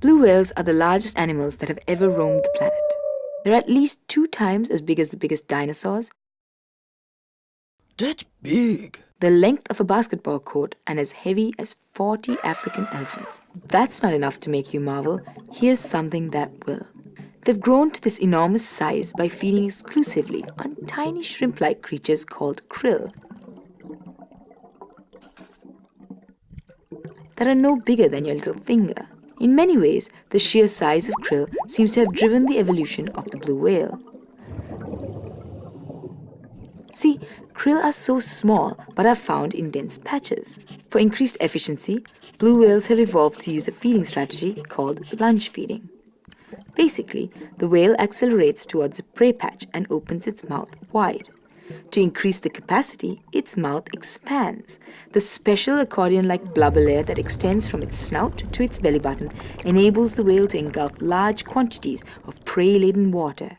Blue whales are the largest animals that have ever roamed the planet. They're at least 2 times as big as the biggest dinosaurs, That's big. the length of a basketball court, and as heavy as 40 African elephants. If that's not enough to make you marvel, here's something that will. They've grown to this enormous size by feeding exclusively on tiny shrimp-like creatures called krill that are no bigger than your little finger. In many ways, the sheer size of krill seems to have driven the evolution of the blue whale. See, krill are so small but are found in dense patches. For increased efficiency, blue whales have evolved to use a feeding strategy called lunge feeding. Basically, the whale accelerates towards a prey patch and opens its mouth wide. To increase the capacity, its mouth expands. The special accordion-like blubber layer that extends from its snout to its belly button enables the whale to engulf large quantities of prey-laden water.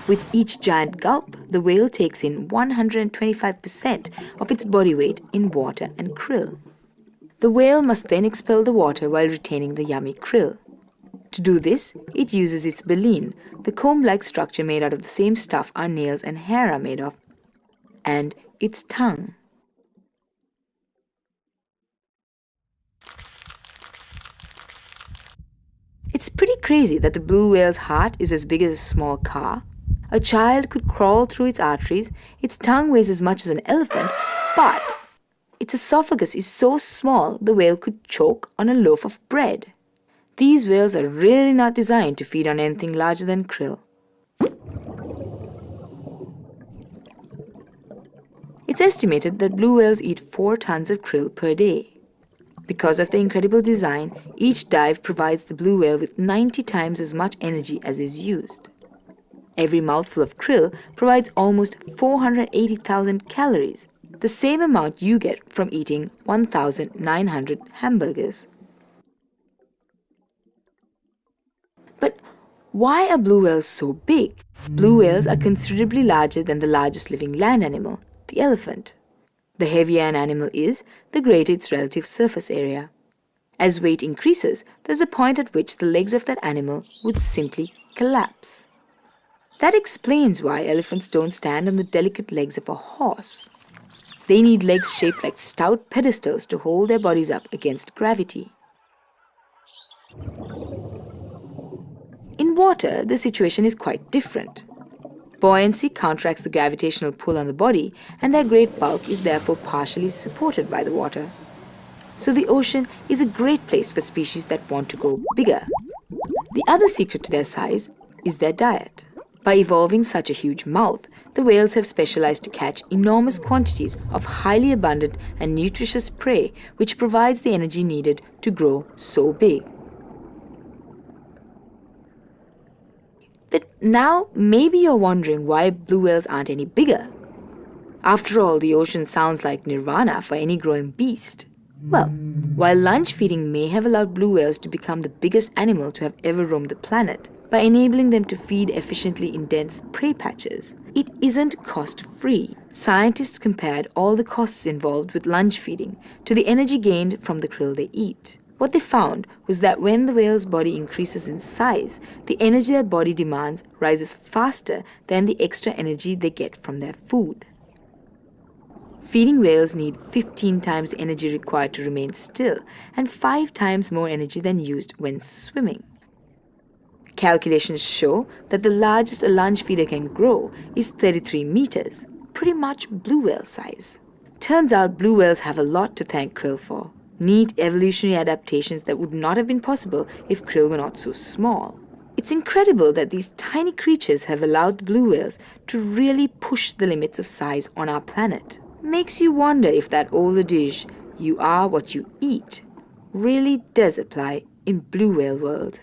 With each giant gulp, the whale takes in 125% of its body weight in water and krill. The whale must then expel the water while retaining the yummy krill. To do this, it uses its baleen, the comb-like structure made out of the same stuff our nails and hair are made of, and its tongue. It's pretty crazy that the blue whale's heart is as big as a small car. A child could crawl through its arteries, its tongue weighs as much as an elephant, but its esophagus is so small the whale could choke on a loaf of bread. These whales are really not designed to feed on anything larger than krill. It's estimated that blue whales eat 4 tons of krill per day. Because of their incredible design, each dive provides the blue whale with 90 times as much energy as is used. Every mouthful of krill provides almost 480,000 calories, the same amount you get from eating 1,900 hamburgers. But why are blue whales so big? Blue whales are considerably larger than the largest living land animal, the elephant. The heavier an animal is, the greater its relative surface area. As weight increases, there's a point at which the legs of that animal would simply collapse. That explains why elephants don't stand on the delicate legs of a horse. They need legs shaped like stout pedestals to hold their bodies up against gravity. In water, the situation is quite different. Buoyancy counteracts the gravitational pull on the body, and their great bulk is therefore partially supported by the water. So the ocean is a great place for species that want to grow bigger. The other secret to their size is their diet. By evolving such a huge mouth, the whales have specialized to catch enormous quantities of highly abundant and nutritious prey, which provides the energy needed to grow so big. But now, maybe you're wondering why blue whales aren't any bigger. After all, the ocean sounds like nirvana for any growing beast. Well, while lunge feeding may have allowed blue whales to become the biggest animal to have ever roamed the planet, by enabling them to feed efficiently in dense prey patches, it isn't cost-free. Scientists compared all the costs involved with lunge feeding to the energy gained from the krill they eat. What they found was that when the whale's body increases in size, the energy their body demands rises faster than the extra energy they get from their food. Feeding whales need 15 times the energy required to remain still and 5 times more energy than used when swimming. Calculations show that the largest a lunge feeder can grow is 33 meters, pretty much blue whale size. Turns out blue whales have a lot to thank krill for. Neat evolutionary adaptations that would not have been possible if krill were not so small. It's incredible that these tiny creatures have allowed the blue whales to really push the limits of size on our planet. Makes you wonder if that old adage, "you are what you eat," really does apply in blue whale world.